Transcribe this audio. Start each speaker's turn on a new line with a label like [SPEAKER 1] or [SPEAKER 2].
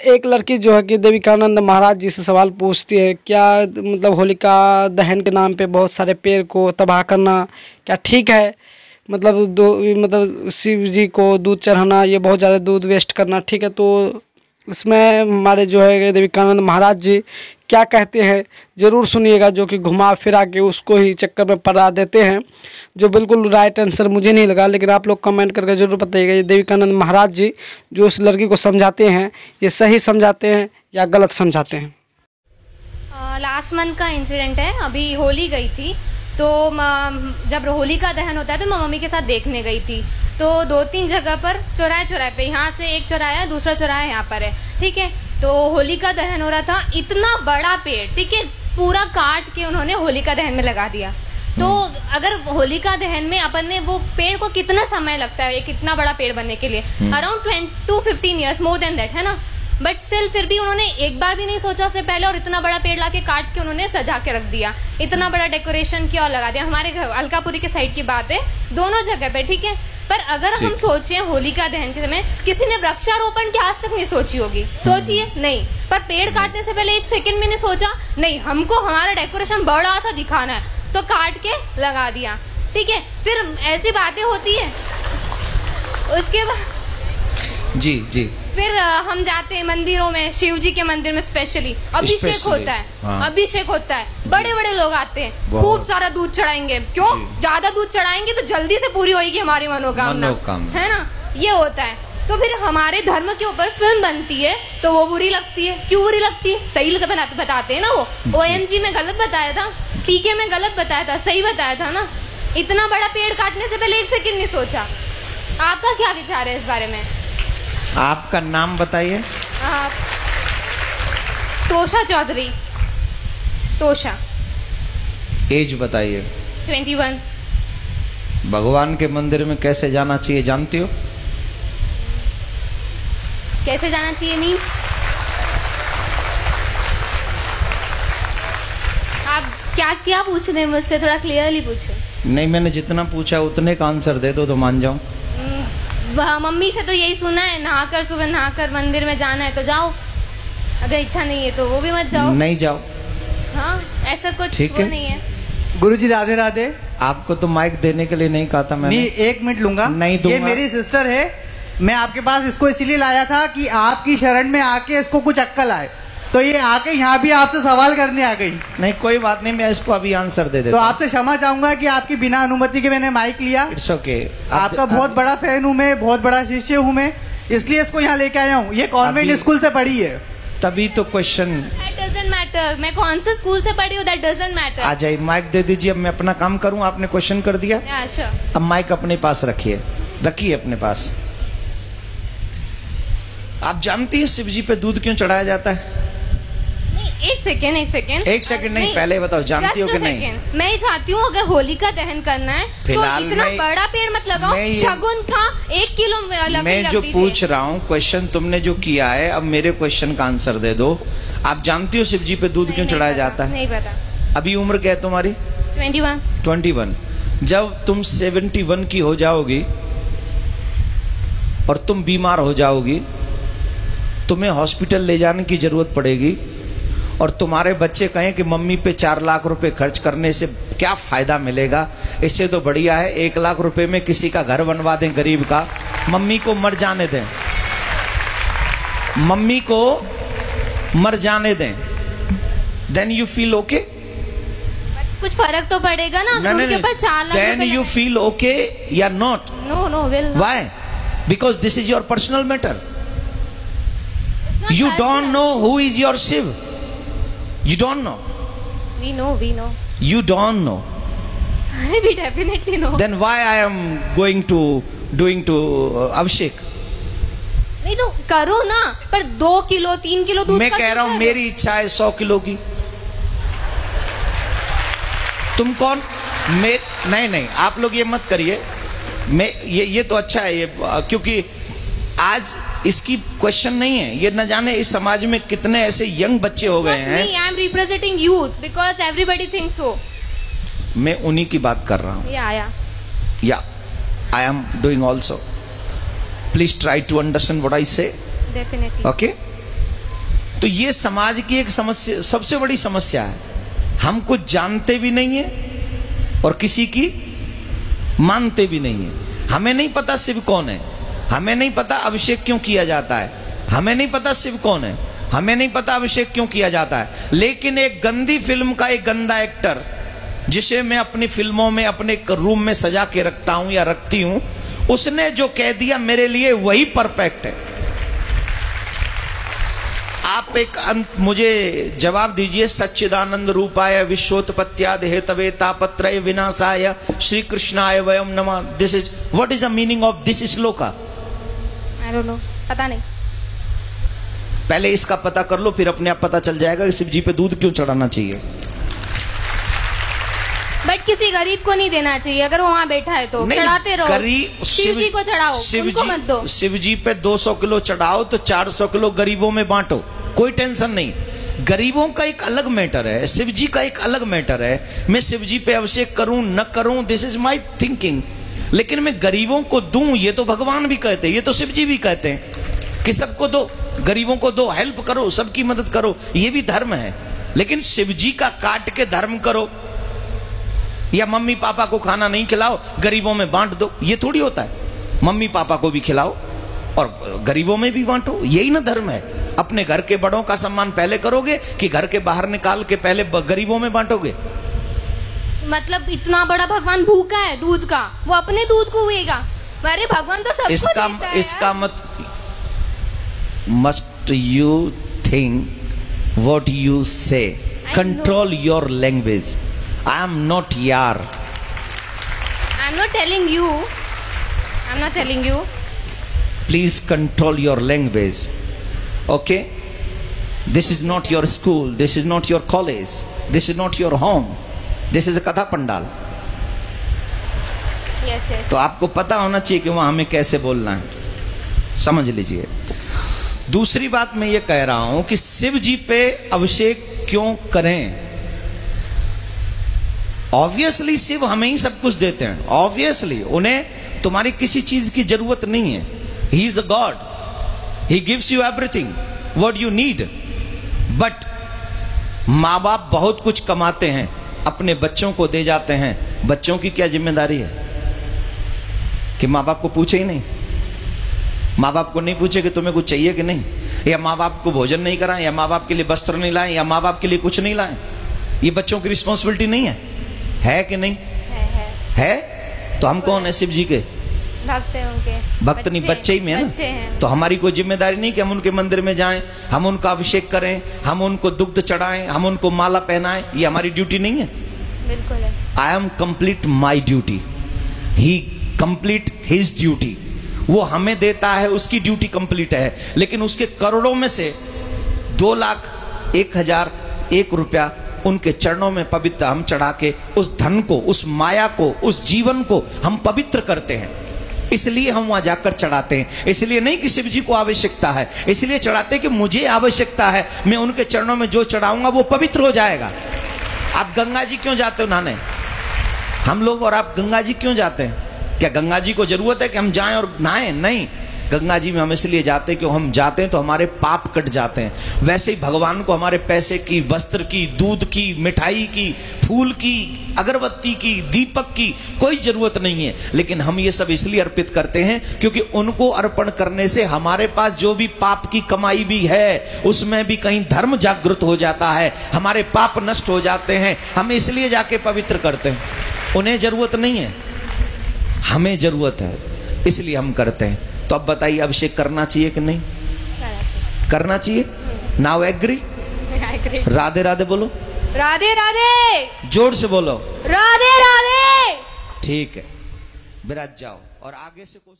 [SPEAKER 1] एक लड़की जो है कि देविकानंद महाराज जी से सवाल पूछती है, क्या मतलब होलिका दहन के नाम पे बहुत सारे पेड़ को तबाह करना क्या ठीक है? मतलब शिव जी को दूध चढ़ाना, ये बहुत ज़्यादा दूध वेस्ट करना ठीक है? तो इसमें हमारे जो है देविकानंद महाराज जी क्या कहते हैं ज़रूर सुनिएगा, जो कि घुमा फिरा के उसको ही चक्कर में पड़ा देते हैं, जो बिल्कुल राइट आंसर मुझे नहीं लगा। लेकिन आप लोग कमेंट करके जरूर बताइएगा ये देविकानंद महाराज जी जो उस लड़की को समझाते हैं, ये सही समझाते हैं या गलत समझाते हैं।
[SPEAKER 2] लास्ट मंथ का इंसिडेंट है, अभी होली गई थी तो जब होली का दहन होता है तो मैं मम्मी के साथ देखने गई थी। तो 2-3 जगह पर चौराहे पे, यहाँ से एक चौराहा है, दूसरा चौराहा यहाँ पर है, ठीक है। तो होली का दहन हो रहा था, इतना बड़ा पेड़, ठीक है, पूरा काट के उन्होंने होली का दहन में लगा दिया। तो अगर होलिका दहन में अपन ने वो पेड़ को कितना समय लगता है एक इतना बड़ा पेड़ बनने के लिए, around 10 to 15 years, more than that, है ना। बट स्टिल फिर भी उन्होंने एक बार भी नहीं सोचा उससे पहले, और इतना बड़ा पेड़ लाके काट के उन्होंने सजा के रख दिया, इतना बड़ा डेकोरेशन किया और लगा दिया। हमारे अलकापुरी के साइड की बात है, दोनों जगह पे, ठीक है। पर अगर हम सोचे होलिका दहन के समय किसी ने वृक्षारोपण की आज तक नहीं सोची होगी, सोचिए नहीं, पर पेड़ काटने से पहले 1 सेकंड में नहीं सोचा, नहीं हमको हमारा डेकोरेशन बड़ा सा दिखाना है तो काट के लगा दिया, ठीक है। फिर ऐसी बातें होती है, उसके बाद
[SPEAKER 3] जी
[SPEAKER 2] फिर हम जाते हैं मंदिरों में, शिव जी के मंदिर में स्पेशली अभिषेक होता है, हाँ। अभिषेक होता है, बड़े बड़े लोग आते हैं, खूब सारा दूध चढ़ाएंगे, क्यों? ज्यादा दूध चढ़ाएंगे तो जल्दी से पूरी होगी हमारी मनोकामना, है ना, ये होता है। तो फिर हमारे धर्म के ऊपर फिल्म बनती है तो वो बुरी लगती है। क्यों बुरी लगती है? सही बताते हैं ना, वो OMG में गलत बताया था, PK में गलत बताया था, सही बताया था ना। इतना बड़ा पेड़ काटने से पहले 1 सेकंड नहीं सोचा। आपका क्या विचार है इस बारे में?
[SPEAKER 3] आपका नाम बताइए।
[SPEAKER 2] तोषा चौधरी। तोषा।
[SPEAKER 3] एज बताइए।
[SPEAKER 2] 21।
[SPEAKER 3] भगवान के मंदिर में कैसे जाना चाहिए जानती हो?
[SPEAKER 2] कैसे जाना चाहिए मीन्स? आप क्या पूछ रहे हैं मुझसे? थोड़ा क्लियरली पूछे।
[SPEAKER 3] नहीं, मैंने जितना पूछा उतने का आंसर दे दो तो मान जाऊं।
[SPEAKER 2] मम्मी से तो यही सुना है, नहाकर सुबह नहाकर मंदिर में जाना है तो जाओ, अगर इच्छा नहीं है तो वो भी मत जाओ।
[SPEAKER 3] नहीं जाओ।
[SPEAKER 2] हाँ, ऐसा कुछ
[SPEAKER 3] ठीक
[SPEAKER 2] वो नहीं है।
[SPEAKER 4] गुरुजी राधे राधे।
[SPEAKER 3] आपको तो माइक देने के लिए नहीं कहा था मैंने।
[SPEAKER 4] नहीं, 1 मिनट लूंगा।
[SPEAKER 3] नहीं दूंगा।
[SPEAKER 4] ये मेरी सिस्टर है, मैं आपके पास इसको इसीलिए लाया था कि आपकी शरण में आके इसको कुछ अक्कल आए, तो ये आके यहाँ भी आपसे सवाल करने आ गई।
[SPEAKER 3] नहीं, कोई बात नहीं, मैं इसको अभी आंसर दे देता
[SPEAKER 4] तो आपसे क्षमा चाहूंगा कि आपकी बिना अनुमति के मैंने माइक लिया।
[SPEAKER 3] It's okay.
[SPEAKER 4] आपका बहुत बड़ा फैन हूँ मैं, बहुत बड़ा शिष्य हूँ मैं, इसलिए इसको यहाँ लेके आया हूँ। ये कॉन्वेंट स्कूल से पढ़ी है।
[SPEAKER 3] तभी तो क्वेश्चन।
[SPEAKER 2] That doesn't matter, मैं कौन से स्कूल से पढ़ी हूँ, that doesn't matter।
[SPEAKER 3] आ जाइए, माइक दे दीजिए। अब मैं अपना काम करूँ, आपने क्वेश्चन कर दिया।
[SPEAKER 2] Yeah, sure।
[SPEAKER 3] अब माइक अपने पास रखिए अपने पास। आप जानती हैं शिव जी पे दूध क्यों चढ़ाया जाता है?
[SPEAKER 2] एक सेकेंड
[SPEAKER 3] नहीं, पहले बताओ जानती हो कि नहीं?
[SPEAKER 2] मैं ही चाहती हूँ अगर होली का दहन करना है तो इतना बड़ा पेड़ मत लगाओ, शगुन का 1 किलो
[SPEAKER 3] मैं जो पूछ रहा हूँ क्वेश्चन तुमने जो किया है, अब मेरे क्वेश्चन का आंसर दे दो। आप जानती हो शिव जी पे दूध क्यों चढ़ाया जाता है?
[SPEAKER 2] नहीं पता।
[SPEAKER 3] अभी उम्र क्या है तुम्हारी? 21। जब तुम 71 की हो जाओगी और तुम बीमार हो जाओगी, तुम्हें हॉस्पिटल ले जाने की जरूरत पड़ेगी, और तुम्हारे बच्चे कहें कि मम्मी पे 4 लाख रुपए खर्च करने से क्या फायदा मिलेगा, इससे तो बढ़िया है 1 लाख रुपए में किसी का घर बनवा दें गरीब का, मम्मी को मर जाने दें, मम्मी को मर जाने दें, देन यू फील ओके?
[SPEAKER 2] कुछ फर्क तो पड़ेगा ना अगर उनके ऊपर 4 lakh.
[SPEAKER 3] Then you feel okay या not?
[SPEAKER 2] No will.
[SPEAKER 3] Why? Because this is your personal matter. You don't know who is your Shiv. You don't know.
[SPEAKER 2] We know.
[SPEAKER 3] You don't know.
[SPEAKER 2] We definitely know.
[SPEAKER 3] Then why I am doing to Abhishek?
[SPEAKER 2] नहीं तो करो ना, पर 2 kilo 3 kilo दूध।
[SPEAKER 3] मैं कह रहा हूँ मेरी इच्छा है 100 किलो की। तुम कौन? नहीं, आप लोग ये मत करिए। मैं ये तो अच्छा है ये, क्योंकि आज इसकी क्वेश्चन नहीं है, ये न जाने इस समाज में कितने ऐसे यंग बच्चे हो गए हैं।
[SPEAKER 2] I am representing youth because everybody thinks so.
[SPEAKER 3] मैं उन्हीं की बात कर रहा हूँ। या I am doing also. Please try to understand what I say.
[SPEAKER 2] Definitely.
[SPEAKER 3] Okay. तो ये समाज की एक समस्या, सबसे बड़ी समस्या है। हम कुछ जानते भी नहीं है और किसी की मानते भी नहीं है। हमें नहीं पता शिव कौन है, हमें नहीं पता अभिषेक क्यों किया जाता है, हमें नहीं पता शिव कौन है, हमें नहीं पता अभिषेक क्यों किया जाता है। लेकिन एक गंदी फिल्म का एक गंदा एक्टर, जिसे मैं अपनी फिल्मों में अपने रूम में सजा के रखता हूं या रखती हूं, उसने जो कह दिया मेरे लिए वही परफेक्ट है। आप एक मुझे जवाब दीजिए। सच्चिदानंद रूपाय विश्वोत्पत्त्यादि हेतवे तापत्रय विनाशाय श्री कृष्णाय वयम नमः। This is what is the meaning of this shloka?
[SPEAKER 2] I don't know, पता नहीं।
[SPEAKER 3] पहले इसका पता कर लो, फिर अपने आप पता चल जाएगा कि शिव जी पे दूध क्यों चढ़ाना चाहिए।
[SPEAKER 2] बट किसी गरीब को नहीं देना चाहिए, अगर वो वहाँ बैठा है तो चढ़ाते रहो। शिव जी को चढ़ाओ, उनको मत दो।
[SPEAKER 3] शिव जी पे 200 किलो चढ़ाओ तो 400 किलो गरीबों में बांटो, कोई टेंशन नहीं। गरीबों का एक अलग मैटर है, शिव जी का एक अलग मैटर है। मैं शिव जी पे अभिषेक करूं न करूं, दिस इज माई थिंकिंग। लेकिन मैं गरीबों को दूं, ये तो भगवान भी कहते हैं, ये तो शिव जी भी कहते हैं कि सबको दो, गरीबों को दो, हेल्प करो, सबकी मदद करो, ये भी धर्म है। लेकिन शिव जी का काट के धर्म करो या मम्मी पापा को खाना नहीं खिलाओ, गरीबों में बांट दो, ये थोड़ी होता है। मम्मी पापा को भी खिलाओ और गरीबों में भी बांटो, यही ना धर्म है। अपने घर के बड़ों का सम्मान पहले करोगे कि घर के बाहर निकाल के पहले गरीबों में बांटोगे?
[SPEAKER 2] मतलब इतना बड़ा भगवान भूखा है दूध का, वो अपने दूध को हुएगा। अरे भगवान तो सबको देता है।
[SPEAKER 3] इसका must you think what you say, control your language. I am not yar.
[SPEAKER 2] I'm not telling you. I'm not telling you.
[SPEAKER 3] Please control your language. Okay? This is not your school. This is not your college. This is not your home. This is a katha pandal.
[SPEAKER 2] Yes, yes.
[SPEAKER 3] तो आपको पता होना चाहिए कि वहां हमें कैसे बोलना है, समझ लीजिए। दूसरी बात मैं ये कह रहा हूं कि शिव जी पे अभिषेक क्यों करें। ऑब्वियसली शिव हमें ही सब कुछ देते हैं, ऑब्वियसली उन्हें तुम्हारी किसी चीज की जरूरत नहीं है। He is a God, he gives you everything what you need. But माँ बाप बहुत कुछ कमाते हैं, अपने बच्चों को दे जाते हैं। बच्चों की क्या जिम्मेदारी है कि माँ बाप को पूछे ही नहीं? माँ बाप को नहीं पूछे कि तुम्हें कुछ चाहिए कि नहीं, या माँ बाप को भोजन नहीं कराएं, या माँ बाप के लिए वस्त्र नहीं लाएं, या माँ बाप के लिए कुछ नहीं लाएं? ये बच्चों की रिस्पॉन्सिबिलिटी नहीं है कि नहीं? है। तो हम कौन है? शिव जी के
[SPEAKER 2] भक्त हैं, उनके
[SPEAKER 3] भक्त नहीं, बच्चे ही में है ना। तो हमारी कोई जिम्मेदारी नहीं कि हम उनके मंदिर में जाएं, हम उनका अभिषेक करें, हम उनको दुग्ध चढ़ाएं, हम उनको माला पहनाएं? ये हमारी ड्यूटी नहीं है?
[SPEAKER 2] बिल्कुल है।
[SPEAKER 3] I am complete my duty, he complete his duty. वो हमें देता है, उसकी ड्यूटी कंप्लीट है। लेकिन उसके करोड़ों में से 2,01,001 रुपया उनके चरणों में पवित्र हम चढ़ा के उस धन को, उस माया को, उस जीवन को हम पवित्र करते हैं। इसलिए हम वहां जाकर चढ़ाते हैं। इसलिए नहीं कि शिव जी को आवश्यकता है, इसलिए चढ़ाते कि मुझे आवश्यकता है, मैं उनके चरणों में जो चढ़ाऊंगा वो पवित्र हो जाएगा। आप गंगा जी क्यों जाते हो नहाने? हम लोग और आप गंगा जी क्यों जाते हैं? क्या गंगा जी को जरूरत है कि हम जाएं और नहाएं? नहीं, गंगा जी में हम इसलिए जाते हैं कि हम जाते हैं तो हमारे पाप कट जाते हैं। वैसे ही भगवान को हमारे पैसे की, वस्त्र की, दूध की, मिठाई की, फूल की, अगरबत्ती की, दीपक की कोई जरूरत नहीं है। लेकिन हम ये सब इसलिए अर्पित करते हैं क्योंकि उनको अर्पण करने से हमारे पास जो भी पाप की कमाई भी है उसमें भी कहीं धर्म जागृत हो जाता है, हमारे पाप नष्ट हो जाते हैं। हम इसलिए जाके पवित्र करते हैं। उन्हें जरूरत नहीं है, हमें जरूरत है, इसलिए हम करते हैं। तो अब बताइए, अभिषेक करना चाहिए कि नहीं करना चाहिए? Now agree? राधे राधे बोलो।
[SPEAKER 2] राधे राधे।
[SPEAKER 3] जोर से बोलो।
[SPEAKER 2] राधे राधे।
[SPEAKER 3] ठीक है, विराज जाओ और आगे से कोशिश